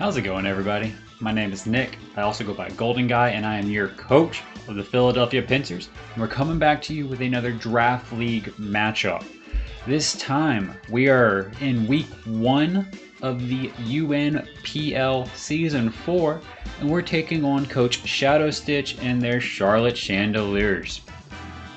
How's it going, everybody? My name is Nick. I also go by Golden Guy, and I am your coach of the Philadelphia Pinsirs. And we're coming back to you with another Draft League matchup. This time, we are in week 1 of the UNPL Season 4, and we're taking on Coach Shadow Stitch and their Charlotte Chandeliers.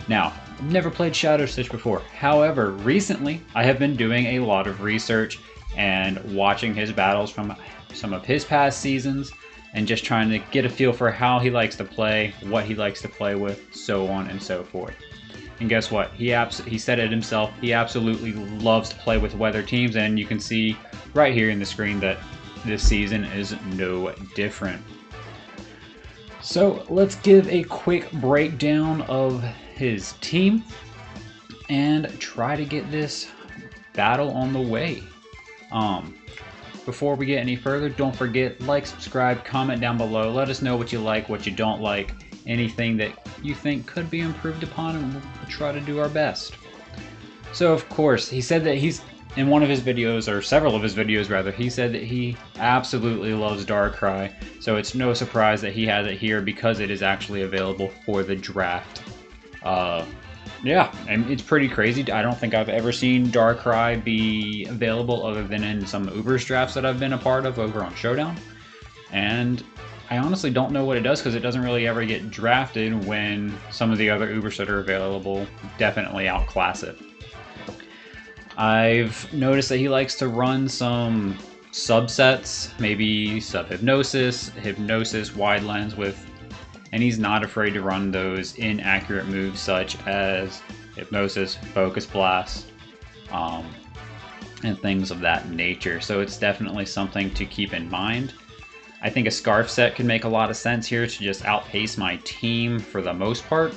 Now, I've never played Shadow Stitch before. However, recently, I have been doing a lot of research and watching his battles from some of his past seasons and just trying to get a feel for how he likes to play, what he likes to play with, so on and so forth. And guess what? He said it himself. He absolutely loves to play with weather teams, and you can see right here in the screen that this season is no different. So let's give a quick breakdown of his team and try to get this battle on the way. Before we get any further, don't forget, like, subscribe, comment down below. Let us know what you like, what you don't like, anything that you think could be improved upon, and we'll try to do our best. So, of course, he said that he's, in one of his videos, or several of his videos rather, he said that he absolutely loves Darkrai. So it's no surprise that he has it here because it is actually available for the draft. Yeah, and it's pretty crazy. I don't think I've ever seen Darkrai be available other than in some Ubers drafts that I've been a part of over on Showdown. And I honestly don't know what it does because it doesn't really ever get drafted when some of the other Ubers that are available definitely outclass it. I've noticed that he likes to run some subsets, maybe sub-hypnosis, hypnosis, wide lens with, and he's not afraid to run those inaccurate moves such as hypnosis, focus blast, and things of that nature. So it's definitely something to keep in mind. I think a scarf set can make a lot of sense here to just outpace my team for the most part.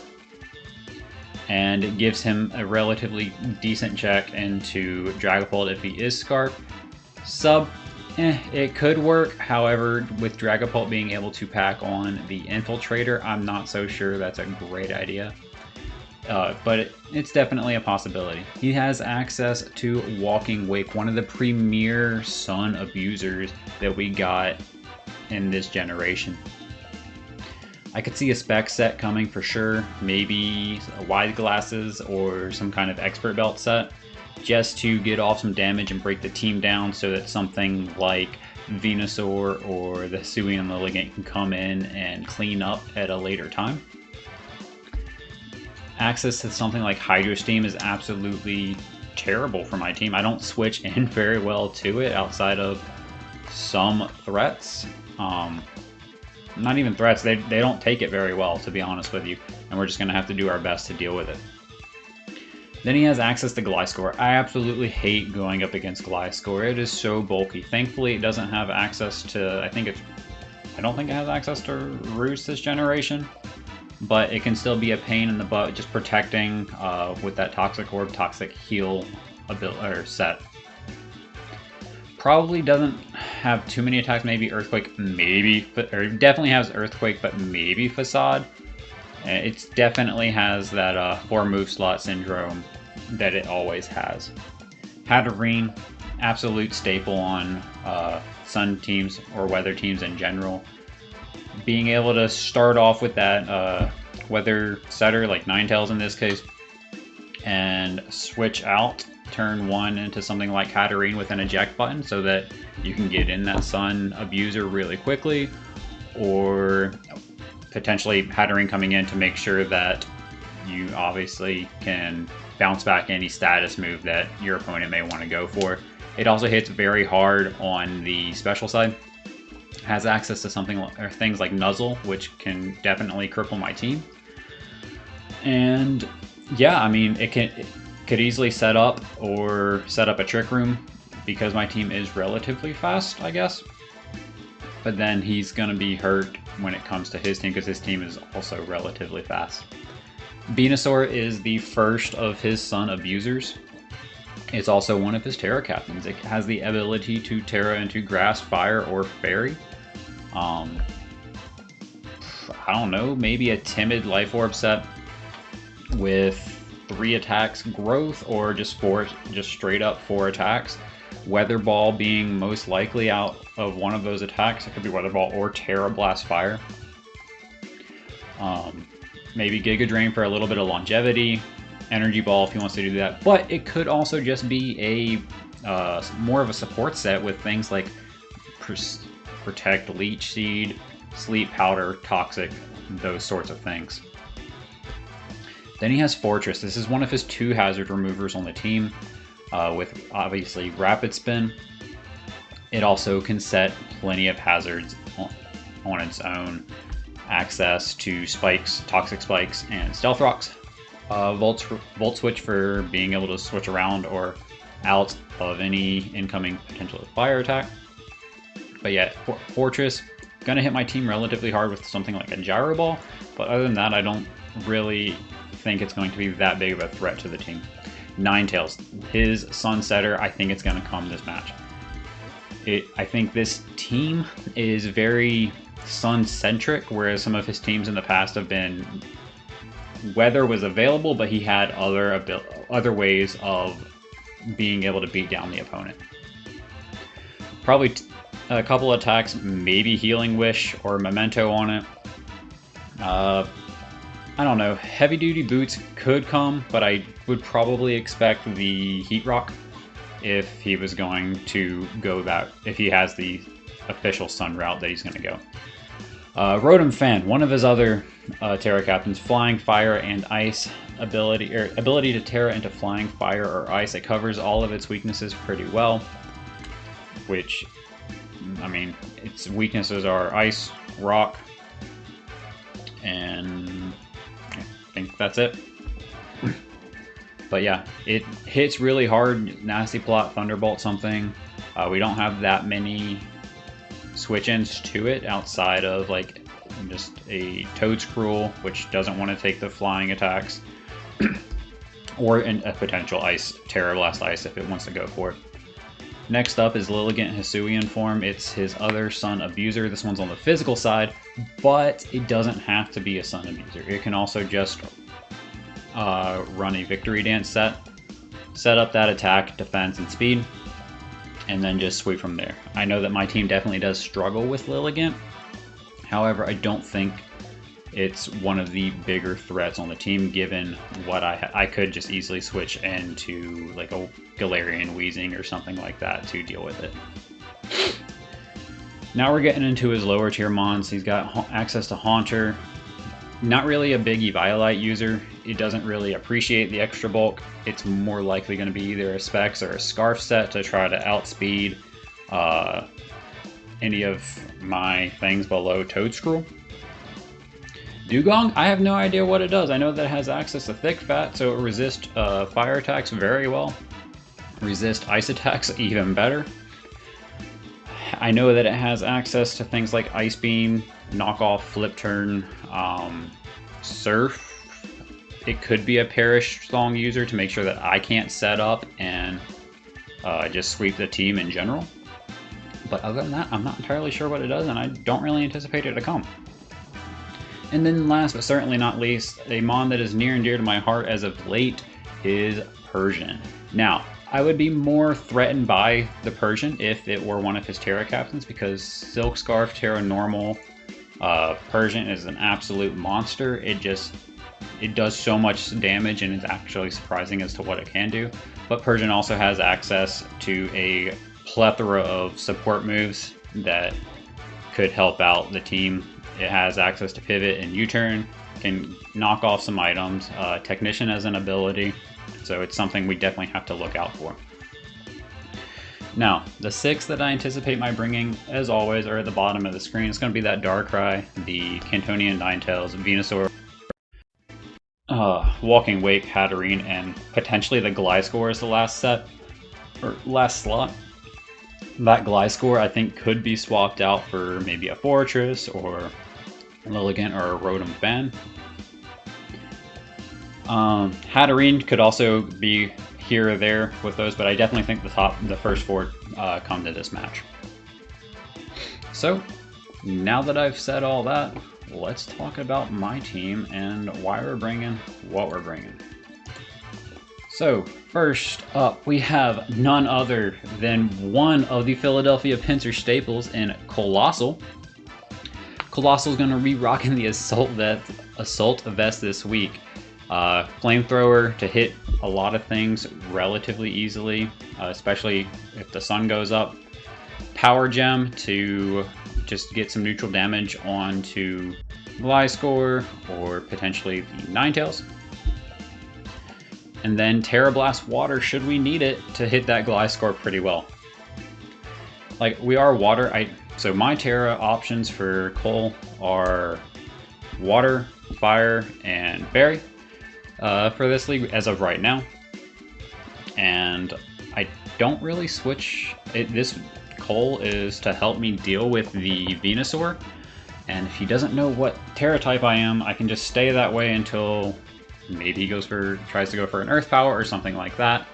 And it gives him a relatively decent check into Dragapult if he is Scarf. Sub, it could work. However, with Dragapult being able to pack on the Infiltrator, I'm not so sure that's a great idea. But it's definitely a possibility. He has access to Walking Wake, one of the premier Sun abusers that we got in this generation. I could see a spec set coming for sure, maybe wide glasses or some kind of expert belt set, just to get off some damage and break the team down so that something like Venusaur or the Hisuian and the Ligant can come in and clean up at a later time. Access to something like Hydro Steam is absolutely terrible for my team. I don't switch in very well to it outside of some threats. Not even threats, they don't take it very well, to be honest with you, and we're just going to have to do our best to deal with it. Then he has access to Gliscor. I absolutely hate going up against Gliscor. It is so bulky. Thankfully, it doesn't have access to, I don't think it has access to Roost this generation, but it can still be a pain in the butt just protecting with that Toxic Orb, Toxic Heal set. Probably doesn't have too many attacks, maybe Earthquake, maybe, or definitely has Earthquake, but maybe Facade. It definitely has that 4 move slot syndrome that it always has. Hatterene, absolute staple on Sun teams or weather teams in general. Being able to start off with that weather setter, like Ninetales in this case, and switch out turn 1 into something like Hatterene with an eject button so that you can get in that Sun abuser really quickly, or potentially Hatterene coming in to make sure that you obviously can bounce back any status move that your opponent may want to go for. It also hits very hard on the special side. It has access to something or things like Nuzzle, which can definitely cripple my team. And yeah, I mean, it could easily set up a Trick Room because my team is relatively fast, I guess. But then he's going to be hurt when it comes to his team because his team is also relatively fast. Venusaur is the first of his Sun abusers. It's also one of his Terra captains. It has the ability to Terra into Grass, Fire, or Fairy. I don't know, maybe a timid Life Orb set with 3 attacks growth, or just straight up 4 attacks. Weather Ball being most likely out of one of those attacks. It could be Weather Ball or Terra Blast Fire. Maybe Giga Drain for a little bit of longevity. Energy Ball if he wants to do that. But it could also just be a more of a support set with things like Protect, Leech Seed, Sleep Powder, Toxic, those sorts of things. Then he has Fortress. This is one of his 2 hazard removers on the team, with obviously Rapid Spin. It also can set plenty of hazards on its own. Access to Spikes, Toxic Spikes, and Stealth Rocks. Volt Switch for being able to switch around or out of any incoming potential fire attack. But yeah, Fortress, gonna hit my team relatively hard with something like a Gyro Ball, but other than that, I don't really think it's going to be that big of a threat to the team. Ninetales, his Sunsetter, I think it's gonna come this match. I think this team is very Sun-centric, whereas some of his teams in the past have been Weather was available, but he had other ways of being able to beat down the opponent. Probably a couple attacks, maybe Healing Wish or Memento on it. I don't know. Heavy Duty Boots could come, but I would probably expect the Heat Rock if he was going to go that, if he has the official Sun route that he's going to go. Rotom Fan, one of his other Terra Captains, Flying Fire and Ice ability to Terra into Flying Fire or Ice. It covers all of its weaknesses pretty well, which, I mean, its weaknesses are Ice, Rock, and I think that's it. But yeah, it hits really hard. Nasty Plot, Thunderbolt something. We don't have that many switch-ins to it outside of like just a Toedscruel, which doesn't want to take the flying attacks, or a potential Ice, Terra Blast Ice if it wants to go for it. Next up is Lilligant Hisuian form. It's his other Sun Abuser. This one's on the physical side, but it doesn't have to be a Sun Abuser. It can also just run a Victory Dance set up that attack, defense, and speed, and then just sweep from there. I know that my team definitely does struggle with Lilligant. However, I don't think it's one of the bigger threats on the team, given what I could just easily switch into like a Galarian Weezing or something like that to deal with it. Now we're getting into his lower tier mons. He's got access to Haunter. Not really a big Eviolite user. It doesn't really appreciate the extra bulk. It's more likely going to be either a Specs or a Scarf set to try to outspeed any of my things below Toedscruel. Dugong, I have no idea what it does. I know that it has access to Thick Fat, so it resists fire attacks very well. Resist ice attacks even better. I know that it has access to things like Ice Beam, Knock Off, Flip Turn, Surf. It could be a Perish Song user to make sure that I can't set up and just sweep the team in general. But other than that, I'm not entirely sure what it does, and I don't really anticipate it to come. And then last but certainly not least, a mon that is near and dear to my heart as of late is Persian. Now, I would be more threatened by the Persian if it were one of his Terra Captains, because Silk Scarf, Terra Normal, Persian is an absolute monster. It does so much damage, and it's actually surprising as to what it can do. But Persian also has access to a plethora of support moves that could help out the team. It has access to Pivot and U-Turn, can knock off some items, Technician as an ability, so it's something we definitely have to look out for. Now, the 6 that I anticipate my bringing, as always, are at the bottom of the screen. It's going to be that Darkrai, the Cantonian Ninetales, Venusaur, Walking Wake, Hatterene, and potentially the Gliscor is the last set, or last slot. That Gliscor, I think, could be swapped out for maybe a Fortress, or Lilligant, or a Rotom Fan. Hatterene could also be here or there with those, but I definitely think the first 4 come to this match. So, now that I've said all that, let's talk about my team and why we're bringing what we're bringing. So, first up, we have none other than one of the Philadelphia Pinsirs staples in Colossal. Colossal's going to be rocking the Assault Vest this week. Flamethrower to hit a lot of things relatively easily, especially if the sun goes up. Power Gem to just get some neutral damage onto Gliscor or potentially the Ninetales. And then Terra Blast Water should we need it to hit that Gliscor pretty well. Like, we are water, so my Terra options for Cole are Water, Fire, and Fairy for this league as of right now. And I don't really switch it. This Cole is to help me deal with the Venusaur. And if he doesn't know what Terra type I am, I can just stay that way until maybe he tries to go for an Earth Power or something like that.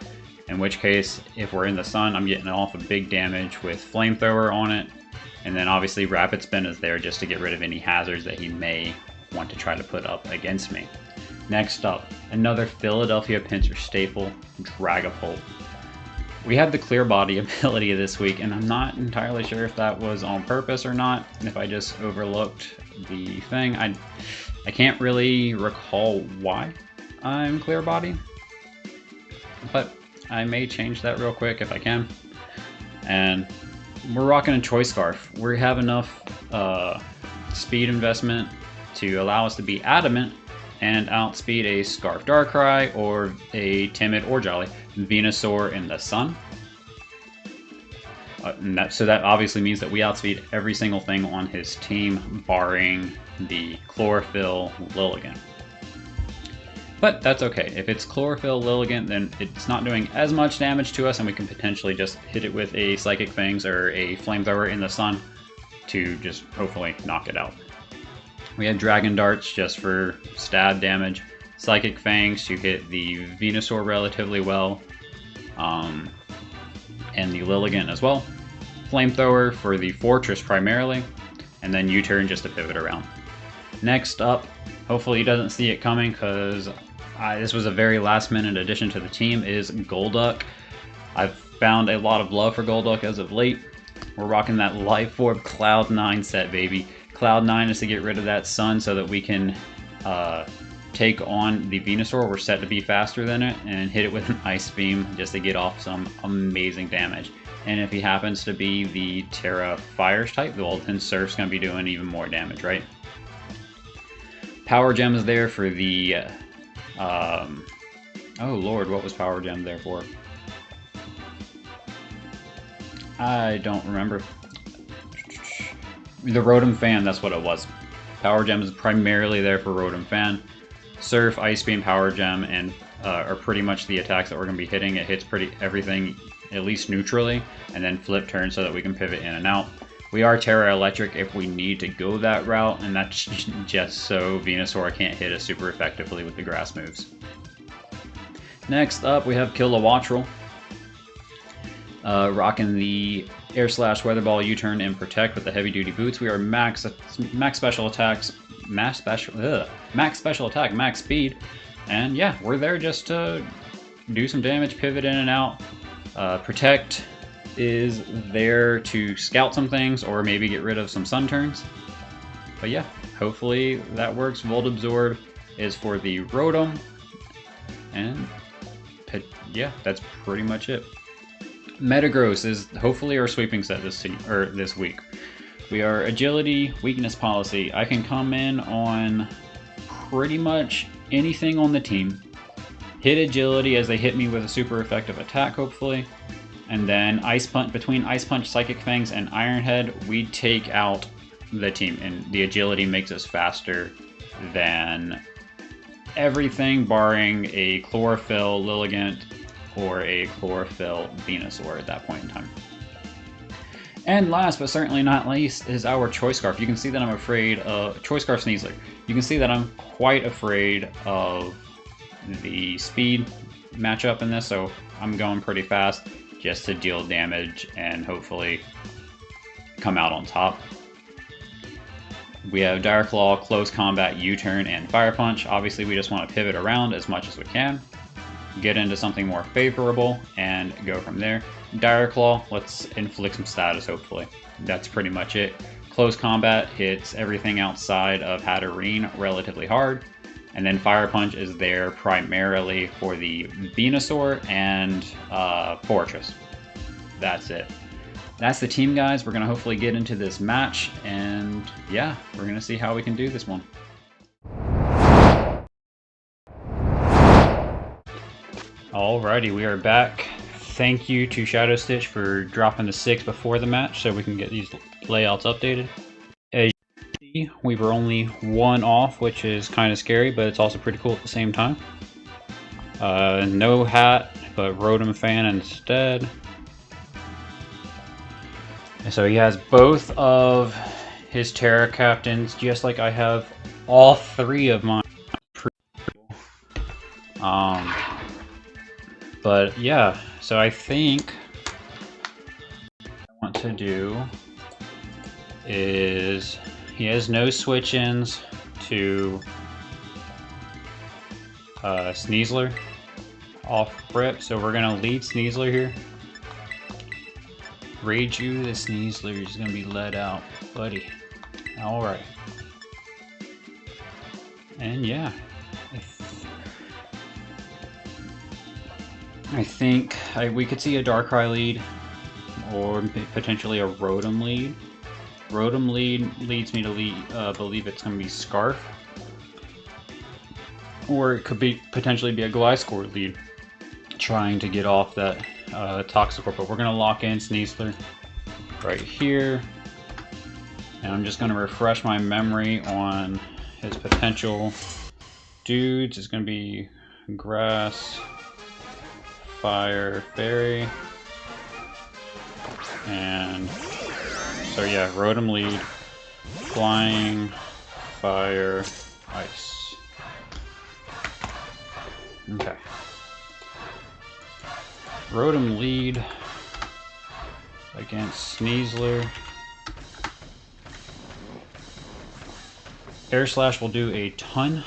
In which case, if we're in the sun, I'm getting off a big damage with Flamethrower on it. And then obviously Rapid Spin is there just to get rid of any hazards that he may want to try to put up against me. Next up, another Philadelphia Pinsirs staple, Dragapult. We had the Clear Body ability this week, and I'm not entirely sure if that was on purpose or not, if I just overlooked the thing. I can't really recall why I'm Clear Body, but I may change that real quick if I can. And we're rocking a Choice Scarf. We have enough speed investment to allow us to be Adamant and outspeed a Scarf Darkrai or a Timid or Jolly Venusaur in the sun. So that obviously means that we outspeed every single thing on his team, barring the Chlorophyll Lilligant. But that's okay. If it's Chlorophyll Lilligant, then it's not doing as much damage to us, and we can potentially just hit it with a Psychic Fangs or a Flamethrower in the sun to just hopefully knock it out. We have Dragon Darts just for stab damage, Psychic Fangs to hit the Venusaur relatively well, and the Lilligant as well. Flamethrower for the Fortress primarily, and then U-turn just to pivot around. Next up, hopefully he doesn't see it coming because this was a very last minute addition to the team, is Golduck. I've found a lot of love for Golduck as of late. We're rocking that Life Orb Cloud9 set, baby. Cloud9 is to get rid of that sun so that we can take on the Venusaur. We're set to be faster than it and hit it with an Ice Beam just to get off some amazing damage. And if he happens to be the Terra Fires type, well, then Surf's going to be doing even more damage, right? Power Gem is there for the... oh lord, what was Power Gem there for? I don't remember. The Rotom Fan, that's what it was. Power Gem is primarily there for Rotom Fan. Surf, Ice Beam, Power Gem, and are pretty much the attacks that we're going to be hitting. It hits everything at least neutrally, and then flip turn so that we can pivot in and out. We are Terra Electric if we need to go that route, and that's just so Venusaur can't hit us super effectively with the grass moves. Next up, we have Killa, rocking the Air Slash, Weather Ball, U-turn, and Protect with the heavy duty boots. We are max special attacks, max special attack, max speed, and yeah, we're there just to do some damage, pivot in and out. Protect is there to scout some things or maybe get rid of some sun turns. But yeah, hopefully that works. Volt Absorb is for the Rotom, and yeah, that's pretty much it. Metagross is hopefully our sweeping set this week. We are Agility, Weakness Policy. I can come in on pretty much anything on the team, hit Agility as they hit me with a super effective attack, hopefully, and then Ice Punch. Between Ice Punch, Psychic Fangs, and Iron Head, we take out the team, and the Agility makes us faster than everything barring a Chlorophyll Lilligant or a Chlorophyll Venusaur at that point in time. And last but certainly not least is our Choice Scarf. You can see that I'm afraid of Choice Scarf Sneasler. You can see that I'm quite afraid of the speed matchup in this, so I'm going pretty fast just to deal damage and hopefully come out on top. We have Dire Claw, Close Combat, U-turn, and Fire Punch. Obviously, we just want to pivot around as much as we can. get into something more favorable, and go from there. Dire Claw, let's inflict some status, hopefully. That's pretty much it. Close Combat hits everything outside of Hatterene relatively hard. And then Fire Punch is there primarily for the Venusaur and Fortress. That's it. That's the team, guys. We're going to hopefully get into this match, and yeah, we're going to see how we can do this one. Alrighty, we are back. Thank you to Shadow Stitch for dropping the 6 before the match so we can get these layouts updated. As you see, we were only 1 off, which is kind of scary, but it's also pretty cool at the same time. No hat, but Rotom Fan instead. So he has both of his Terra Captains, just like I have all 3 of mine. But yeah, so I think what I want to do is he has no switch-ins to Sneasler off rip, so we're gonna lead Sneasler here. Rage-U, the Sneasler is gonna be let out, buddy. Alright. And yeah. I think we could see a Darkrai lead, or potentially a Rotom lead. Rotom lead leads me to believe it's gonna be Scarf. Or it could be potentially be a Gliscor lead, trying to get off that Toxicroak, but we're going to lock in Sneasler right here. And I'm just going to refresh my memory on his potential dudes. It's going to be Grass, Fire, Fairy. And so yeah, Rotom lead, Flying, Fire, Ice. Okay. Rotom lead against Sneasler. Air Slash will do a ton.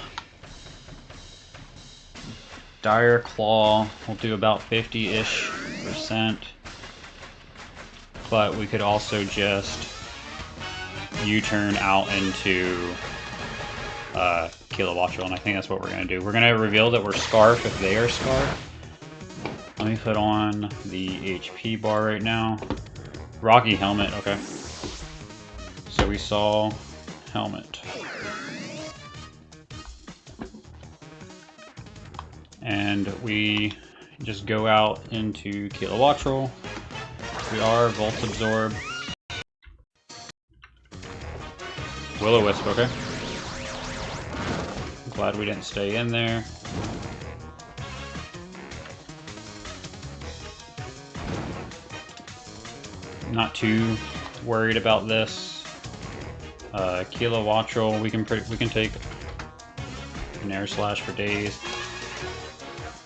Dire Claw will do about 50-ish%. But we could also just U-turn out into Killa, and I think that's what we're going to do. We're going to reveal that we're Scarf if they are Scarf. Let me put on the HP bar right now. Rocky Helmet, okay. So we saw Helmet. And we just go out into Killa. We are Volt Absorb. Will-O-Wisp, okay. Glad we didn't stay in there. Not too worried about this. Killa, we can take an Air Slash for days.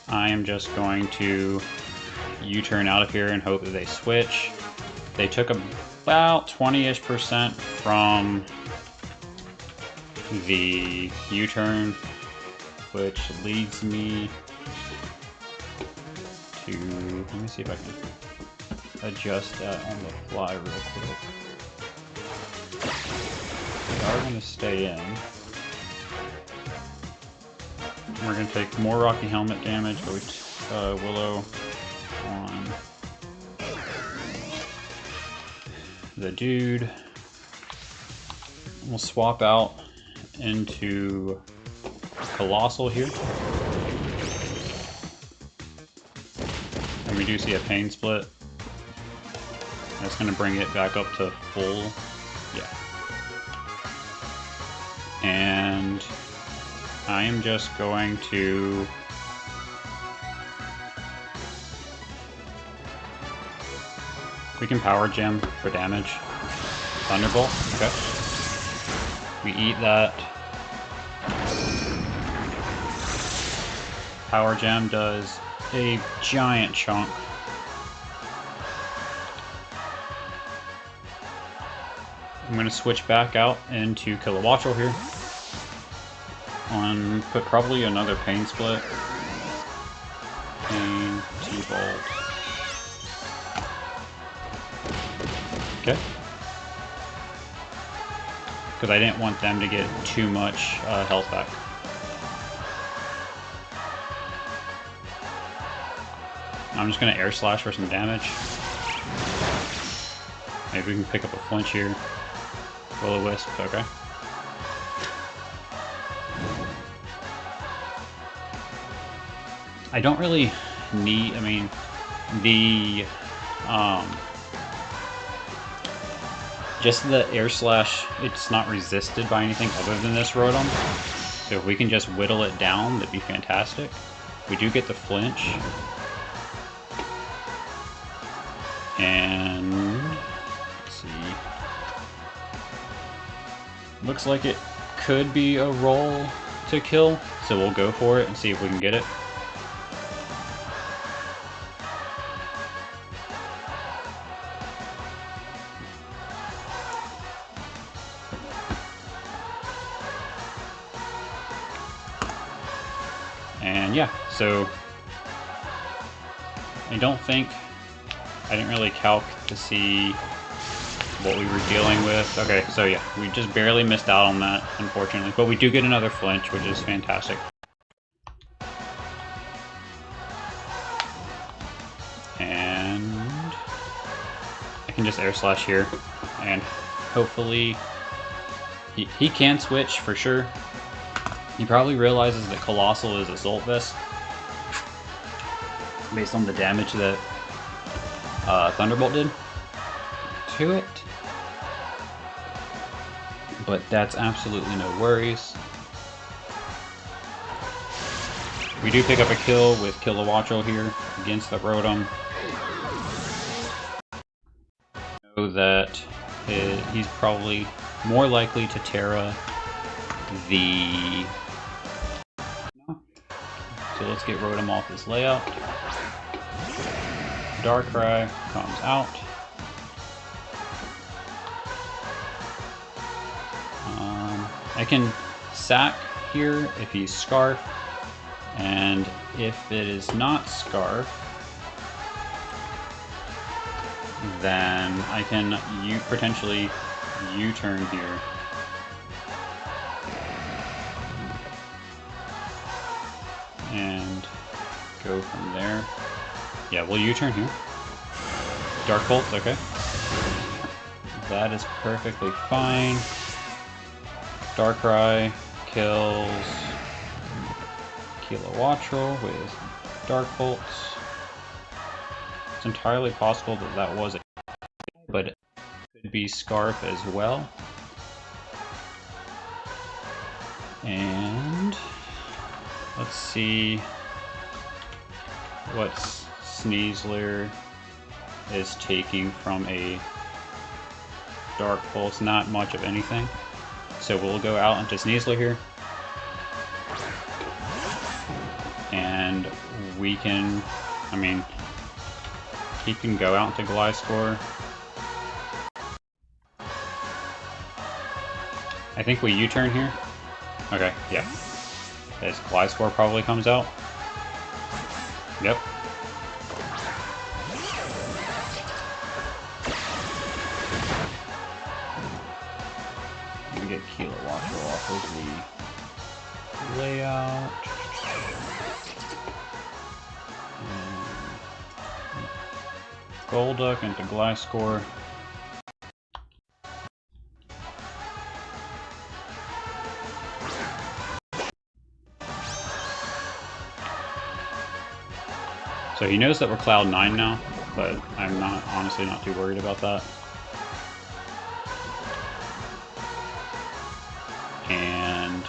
I am just going to U-turn out of here and hope that they switch. They took about 20-ish% from the U-turn, which leads me to, let me see if I can adjust that on the fly real quick. We are going to stay in. We're going to take more Rocky Helmet damage, but we Willow on the dude. We'll swap out into Colossal here. And we do see a Pain Split. That's going to bring it back up to full. Yeah. And I am just going to we can Power Gem for damage. Thunderbolt, okay. We eat that. Power Gem does a giant chunk. I'm going to switch back out into Killa here. Put probably another Pain Split. Pain, T-Bolt. Okay. Because I didn't want them to get too much health back. I'm just going to air slash for some damage. Maybe we can pick up a flinch here. Will-O-Wisp, okay. I don't really need, I mean, the, just the air slash, it's not resisted by anything other than this Rotom. So if we can just whittle it down, that'd be fantastic. We do get the flinch. And, let's see. Looks like it could be a roll to kill, so we'll go for it and see if we can get it. And yeah, so I didn't really calc to see what we were dealing with. Okay, so yeah, we just barely missed out on that, unfortunately. But we do get another flinch, which is fantastic. And I can just air slash here, and hopefully he can switch for sure. He probably realizes that Colossal is Assault Vest based on the damage that Thunderbolt did to it. But that's absolutely no worries. We do pick up a kill with Killa here against the Rotom. Know that he's probably more likely to Terra the... So let's get Rotom off this layout. Darkrai comes out. I can sack here if he's Scarf, and if it is not Scarf, then I can potentially U-turn here. And go from there. Yeah, we'll U-turn here. Dark Bolt, okay. That is perfectly fine. Darkrai kills Killa with Dark Bolts. It's entirely possible that that was it, but it could be Scarf as well. And let's see what Sneasler is taking from a Dark Pulse. Not much of anything. So we'll go out into Sneasler here. And we can, I mean, he can go out into Gliscor. I think we U-turn here. Okay, yeah. His Gliscor probably comes out. Yep. Get Killa off of the layout. Golduck into Gliscor. So he knows that we're Cloud 9 now, but I'm honestly not too worried about that. And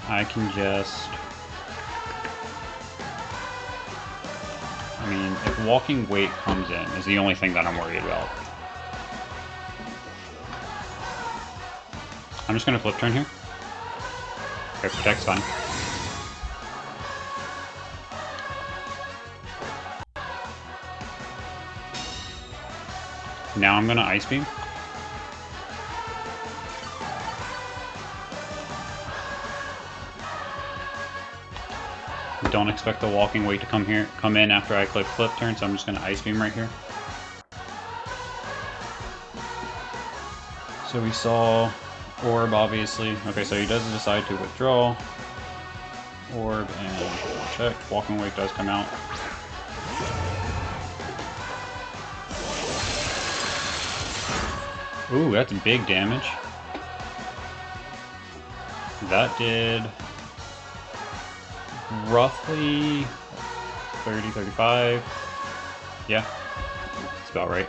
I can just, I mean, if Walking Weight comes in is the only thing that I'm worried about. I'm just going to flip turn here. Okay, Protect's fine. Now I'm going to Ice Beam. Don't expect the walking weight to come in after I click flip turn, so I'm just going to Ice Beam right here. So we saw Orb, obviously. Okay, so he does decide to withdraw. Orb and check. Walking weight does come out. Ooh, that's big damage. That did roughly 30, 35. Yeah, that's about right.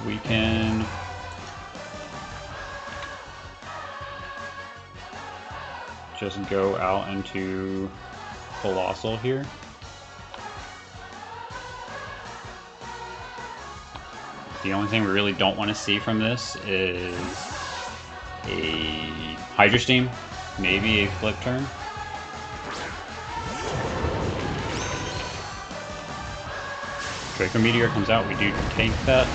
We can just go out into Colossal here. The only thing we really don't want to see from this is a Hydro Steam, maybe a flip turn. Draco Meteor comes out, we do take that.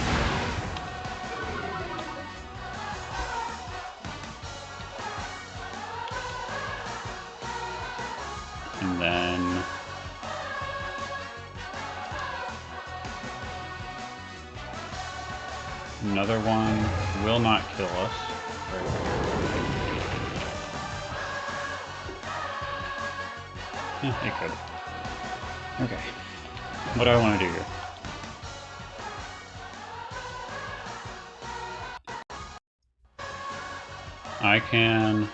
And then another one will not kill us. Yeah, it could. Okay. What do I want to do here? I can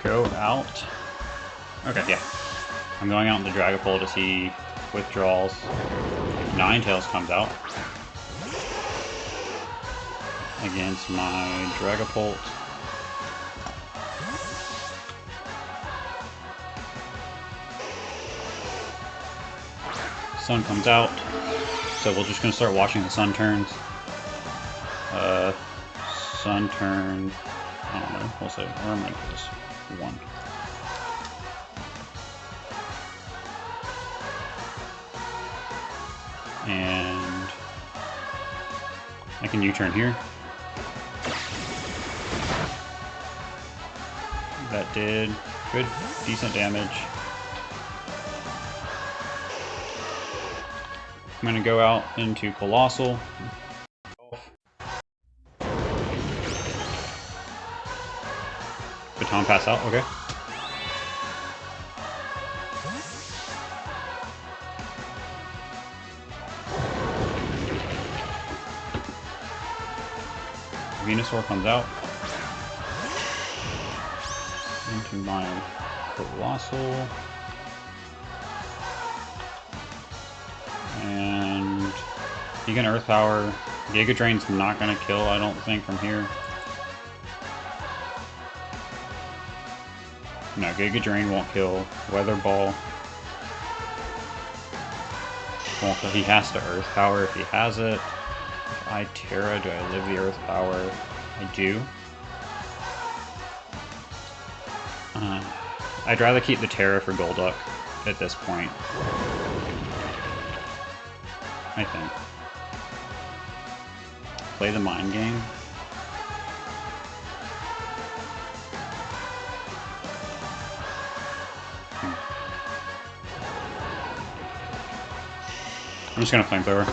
go out. Okay, yeah. I'm going out in the Dragapult to see withdrawals. Ninetales comes out against my Dragapult. Sun comes out, so we're just gonna start watching the sun turns. Sun turn, I don't know, we'll say, or I'm gonna do this 1. And I can U-turn here. That did good, decent damage. I'm going to go out into Colossal. Baton pass out, okay. Venusaur comes out. Into my Colossal. And he can Earth Power. Giga Drain's not going to kill, I don't think, from here. No, Giga Drain won't kill. Weather Ball won't kill. He has to Earth Power if he has it. If I Terra, do I live the Earth Power? I do. I'd rather keep the Terra for Golduck at this point. I think. Play the mind game. I'm just gonna Flamethrower.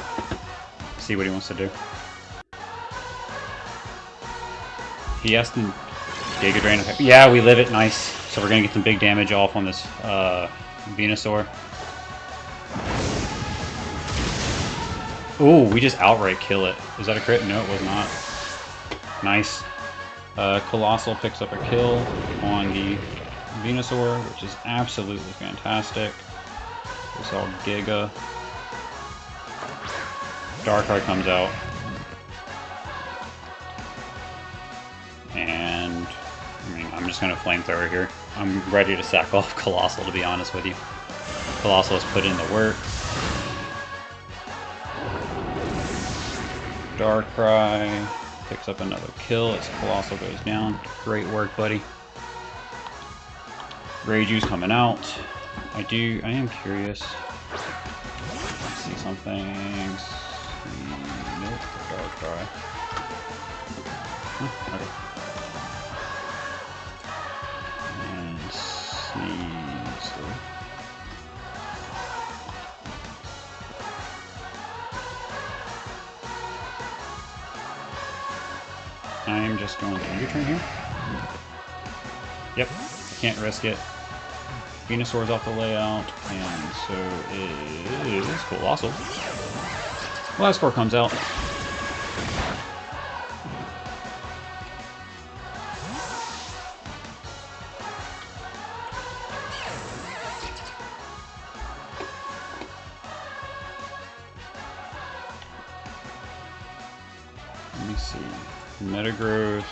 See what he wants to do. He has to Giga Drain. Okay. Yeah, we live it. Nice. So we're gonna get some big damage off on this Venusaur. Ooh, we just outright kill it. Was that a crit? No, it was not. Nice. Colossal picks up a kill on the Venusaur, which is absolutely fantastic. We saw Giga. Darkrai comes out. And, I mean, I'm just going to Flamethrower here. I'm ready to sack off Colossal, to be honest with you. Colossal has put in the work. Darkrai picks up another kill as Colossal goes down. Great work, buddy. Raiju's coming out. I am curious. Let's see something. Nope, Darkrai. Huh, okay. And Sneasler. I am just going to U-turn here. Yep, can't risk it. Venusaur's off the layout, and so is Colossal. Last score comes out. Let me see. Metagross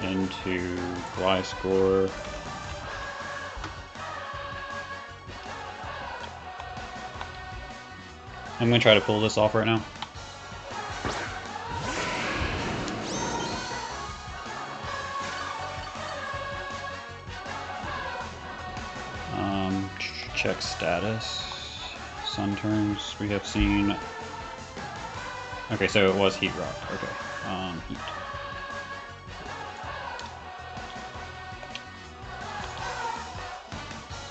into Gore. I'm going to try to pull this off right now. Check status. Sun turns. We have seen. Okay, so it was Heat Rock. Okay. Heat.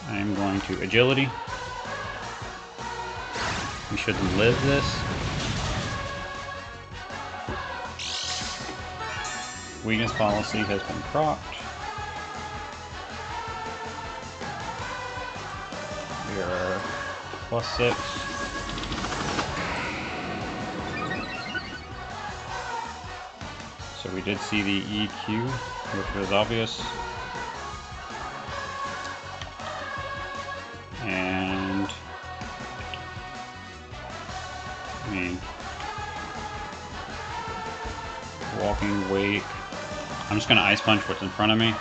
I am going to Agility. We should live this. Weakness policy has been procced. We are +6. So we did see the EQ, which was obvious. And I mean, walking wake. I'm just gonna ice punch what's in front of me,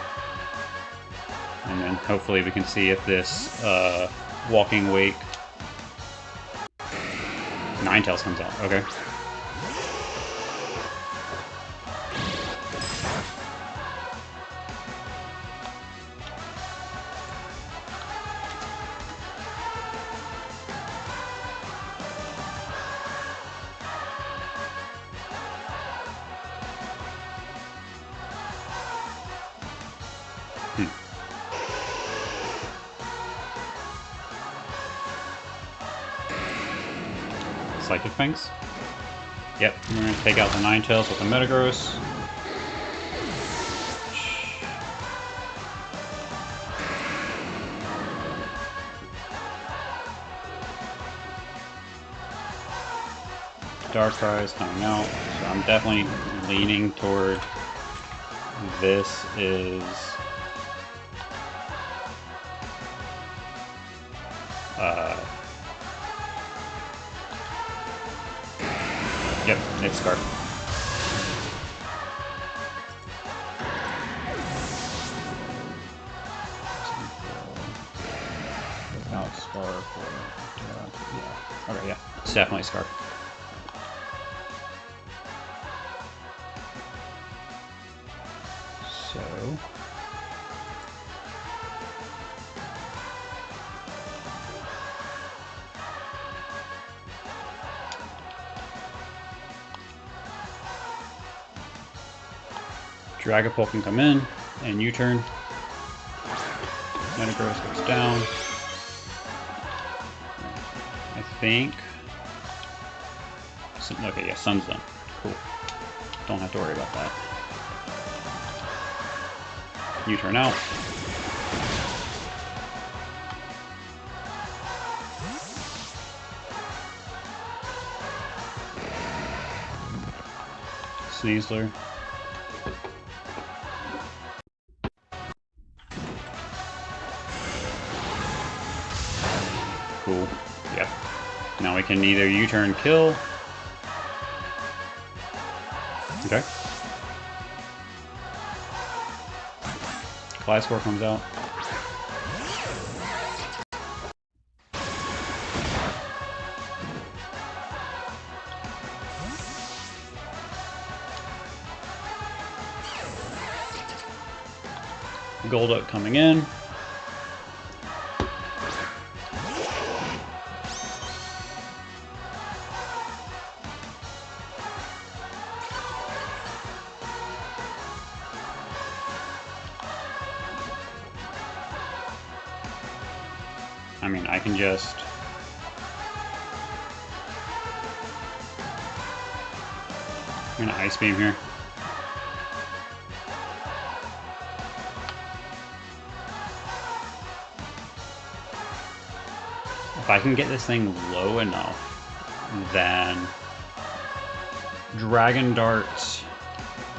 and then hopefully we can see if this walking wake Ninetales comes out. Okay. Psychic Fangs. Yep, we're going to take out the Ninetales with the Metagross. Darkrai is coming out, so I'm definitely leaning toward this is yep, it's Scarf. Without Scarf or yeah. Okay, yeah. It's definitely Scarf. So Dragapult can come in and U-turn. Metagross goes down. I think. Okay, yeah, Sun's done. Cool. Don't have to worry about that. U-turn out. Sneasler. Cool. Yeah. Now we can either U-turn kill. Okay. Gliscor comes out. Golduck coming in. I mean, I can just... I'm gonna Ice Beam here. If I can get this thing low enough, then Dragon Darts.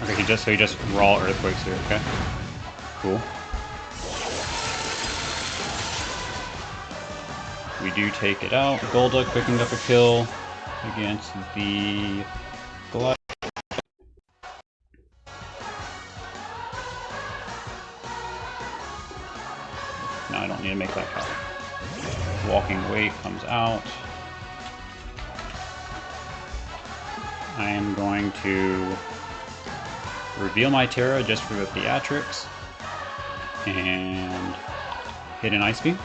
Okay, he just raw Earthquakes here. Okay, cool. We do take it out. Golduck picking up a kill against the Glide. No, I don't need to make that count. Walking Weight comes out. I am going to reveal my Terra just for the theatrics and hit an Ice Beam.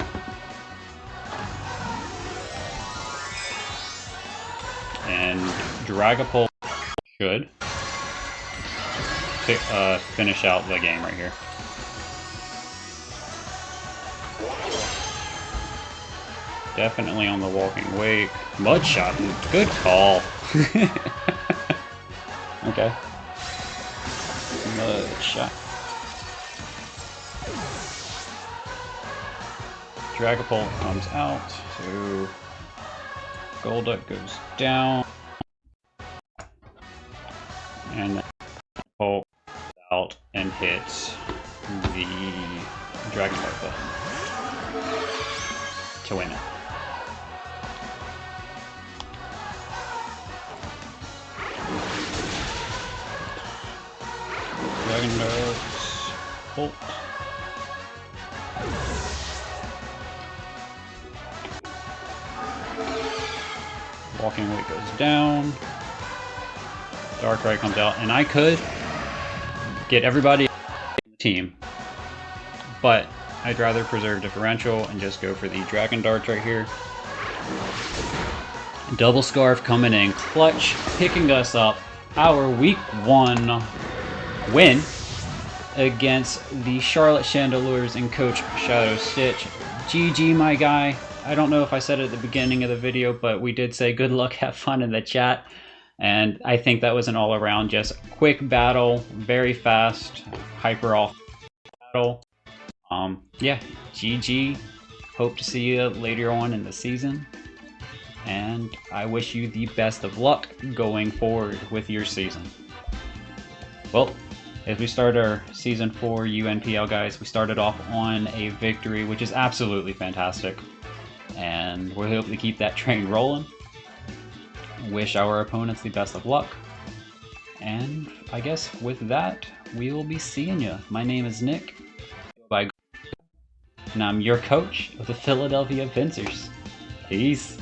And Dragapult should finish out the game right here. Definitely on the Walking Wake. Mud Shot, good call. Okay. Mud Shot. Dragapult comes out, so Golduck goes down. And then Pult out and hits the Dragon Dart button to win it. Dragon Darts, Pult. Walking Weight goes down. Darkrai comes out, and I could get everybody in the team, but I'd rather preserve differential and just go for the Dragon Darts right here. Double Scarf coming in clutch, picking us up our Week 1 win against the Charlotte Chandelures and Coach Shadow Stitch. GG, my guy. I don't know if I said it at the beginning of the video, but we did say good luck, have fun in the chat. And I think that was an all-around just quick battle, very fast, hyper off battle. Yeah, GG. Hope to see you later on in the season. And I wish you the best of luck going forward with your season. Well, as we start our Season 4 UNPL, guys, we started off on a victory, which is absolutely fantastic. And we're hoping to keep that train rolling. Wish our opponents the best of luck. And I guess with that, we will be seeing you. My name is Nick, and I'm your coach of the Philadelphia Pinsirs. Peace.